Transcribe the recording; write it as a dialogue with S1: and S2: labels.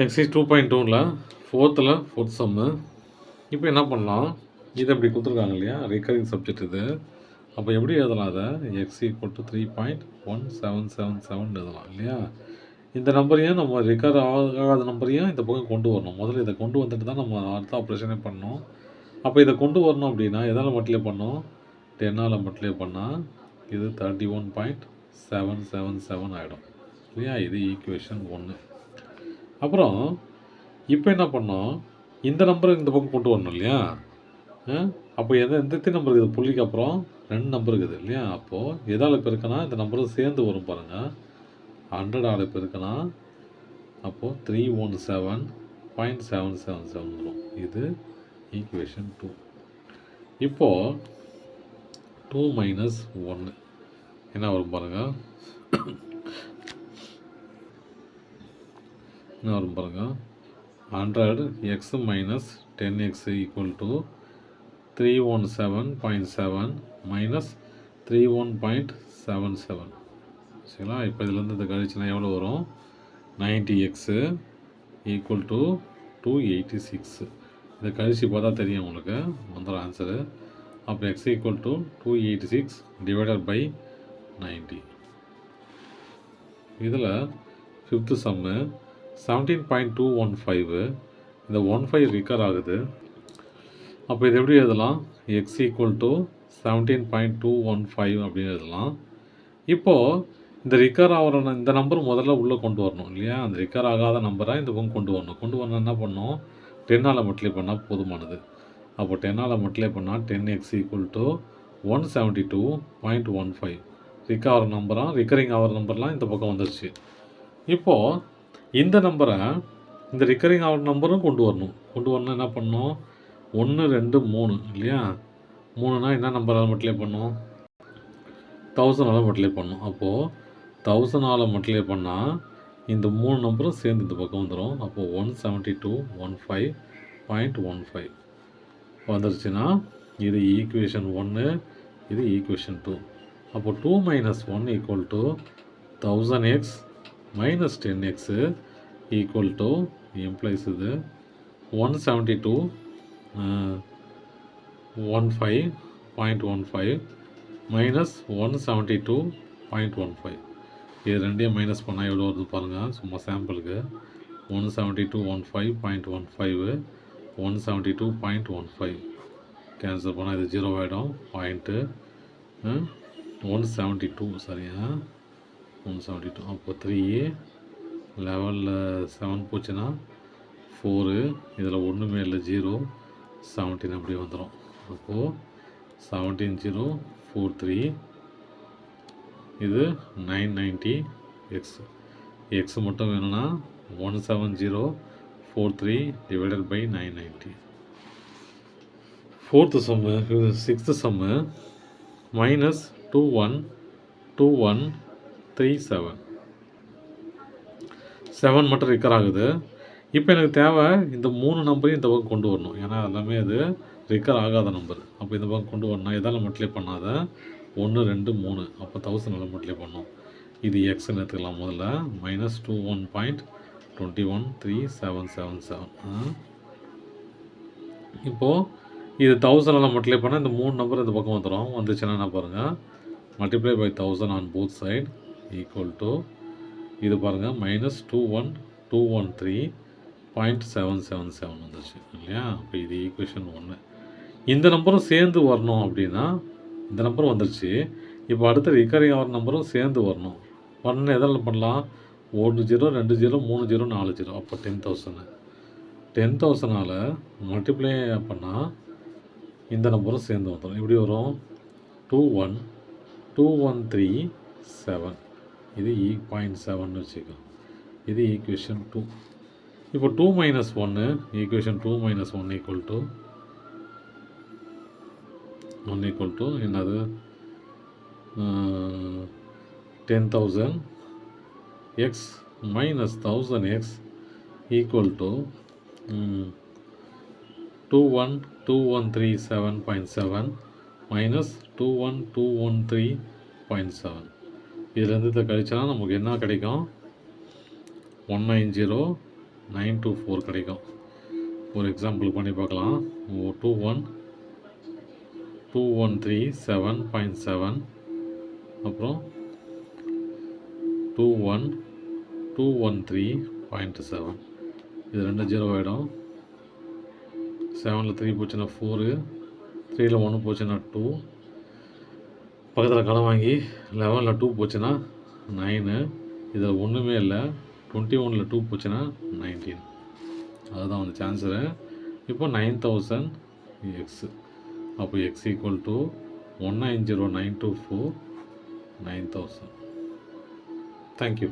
S1: Exercise 2.2ல fourth சம்மு. இப்போ என்ன பண்ணலாம், இதை இப்படி கொடுத்துருக்காங்க இல்லையா, ரிகரிங் சப்ஜெக்ட் இது. அப்போ எப்படி எழுதலாம் அதை, x = 3.1777 எழுதலாம் இல்லையா. இந்த நம்பரையும் நம்ம ரிகர் ஆகாத நம்பரையும் இந்த பக்கம் கொண்டு வரணும். முதல்ல இதை கொண்டு வந்துட்டு தான் நம்ம அடுத்த ஆப்ரேஷனே பண்ணணும். அப்போ இதை கொண்டு வரணும் அப்படின்னா எதால் மல்டிப்ளை பண்ணோம், 10ஆல் மல்டிப்ளை பண்ணால் இது 31.777 ஆகிடும் இல்லையா. இது ஈக்குவேஷன் 1. அப்புறம் இப்போ என்ன பண்ணோம், இந்த நம்பரை இந்த பக்கம் கொண்டு வரணும் இல்லையா. அப்போ எத்தனை நம்பர் இருக்குது, புள்ளிக்கு அப்புறம் 2 நம்பர் இருக்குது இல்லையா. அப்போது எதால் பெருக்கினா இந்த நம்பரும் சேர்ந்து வரும் பாருங்கள், 100ஆல் பெருக்கினா அப்போது 317.777 வரும். இது ஈக்குவேஷன் 2. இப்போது 2 - 1 என்ன வரும் பாருங்கள், என்ன வரும் பாருங்கள், 100x - 10x = 317.7 - 31.77 சரிங்களா. இப்போ இதுலேருந்து இந்த கழிச்சுனா எவ்வளோ வரும், 90x = 286. இதை கழிச்சு பார்த்தா தெரியும் உங்களுக்கு வந்துடும் ஆன்சரு. அப்போ x = 286 ÷ 90. இதில் 5th சம்மு 17.215. இந்த 15 ரிகர் ஆகுது. அப்போ இது எப்படி எழுதலாம், x = 17.215 அப்படின்னு எழுதலாம். இப்போது இந்த ரிகர் ஆகிற இந்த நம்பர் முதல்ல உள்ளே கொண்டு வரணும் இல்லையா. அந்த ரிகர் ஆகாத நம்பரை இந்த பக்கம் கொண்டு வரணும். கொண்டு வரணும் என்ன பண்ணணும், 10ஆல் மல்டிப்ளை பண்ணால் போதுமானது. அப்போ 10ஆல் மல்டிப்ளை பண்ணால் 10x = 172.15. ரிகரிங் ஆகிற நம்பர்லாம் இந்த பக்கம் வந்துருச்சு. இப்போது இந்த நம்பரை இந்த ரிகரிங் ஆகிற நம்பரும் கொண்டு வரணும். கொண்டு வரணும் என்ன பண்ணணும், 1 2 3 இல்லையா. 3னா என்ன நம்பரால் மல்டிப்ளை பண்ணோம், 1000ஆல் மல்டிப்ளை பண்ணோம். அப்போது 1000ஆல் மல்டிப்ளை பண்ணால் இந்த 3 நம்பரும் சேர்ந்து இந்த பக்கம் வந்துடும். அப்போது 172.15 வந்துருச்சுன்னா இது ஈக்குவேஷன் 1, இது ஈக்குவேஷன் 2. அப்போது 2 - 1 = 1000x - 10x implies இது 172.15 - 172.15. இது ரெண்டையும் மைனஸ் பண்ணால் எவ்வளோ வருது பாருங்கள், சும்மா சாம்பிளுக்கு. 172.15 172.15 கேன்சல் பண்ணால் இது 0 ஆகிடும். பாயிண்ட்டு 172 சரியா, 172. அப்போ 3 லெவலில் 7 போச்சுன்னா 4, இதில் ஒன்றுமே இல்லை 0, 17 அப்படி வந்துடும். அப்போது 17043. இது 990x. எக்ஸ் மட்டும் வேணும்னா 17043 ÷ 990. 4th சம்மு 6th சம்மு -212137. 7 மட்டும் ரிகர் ஆகுது. இப்போ எனக்கு தேவை இந்த 3 நம்பரையும் இந்த பக்கம் கொண்டு வரணும். ஏன்னா எல்லாமே அது ரிகர் ஆகாத நம்பர். அப்போ இந்த பக்கம் கொண்டு வரணும். எதால் மல்டிப்ளை பண்ணாத 1 2 3. அப்போ 1000ஆல் மல்டிப்ளை பண்ணோம். இது எக்ஸ்ன்னு எடுத்துக்கலாம் முதல்ல. -21.213777. இப்போது இது 1000ஆல் மல்டிப்ளை பண்ணால் இந்த 3 நம்பர் இந்த பக்கம் வந்துடும். வந்துச்சுன்னா என்ன பாருங்கள், multiply by 1000 on both side = இது பாருங்கள் -2113.777 வந்துச்சு இல்லையா. அப்போ இது ஈக்குவேஷன் 1. இந்த நம்பரும் சேர்ந்து வரணும் அப்படின்னா இந்த நம்பரும் வந்துருச்சு. இப்போ அடுத்த ரிகரிங் ஆகிற நம்பரும் சேர்ந்து வரணும். வரணுன்னு எதில் பண்ணலாம், 1 0 2 0 3 0 4 0. அப்போ 10,000. 10,000ஆல் மல்டிப்ளை பண்ணால் இந்த நம்பரும் சேர்ந்து வந்துடும். எப்படி வரும், 21213.7. இது 0.7 வச்சுக்கோ. இது ஈக்குவேஷன் 2. இப்போ 2 - 1 ஈக்குவேஷன் 2 - 1 = என்னது, 10,000 x - 1000x = 21213.7 -21213.7. இதுலேருந்து இதை கழிச்சா நமக்கு என்ன கிடைக்கும், 190 924 கிடைக்கும். ஒரு எக்ஸாம்பிள் பண்ணி பார்க்கலாம். 21213 அப்புறம் 21213.7 இது 2 0 ஆகிடும். 7ல் 3 போச்சுன்னா 4, 3ல் 1 போச்சுன்னா 2, பக்கத்தில் கடன் வாங்கி 11ல் 2 போச்சுன்னா 9, இதில் ஒன்றுமே இல்லை. 21ல் 2 போச்சுன்னா 19. அதுதான் வந்து சான்சரு. இப்போ 9000 எக்ஸு. அப்போ எக்ஸ் ஈக்குவல் டு 190924 9000. தேங்க்யூ.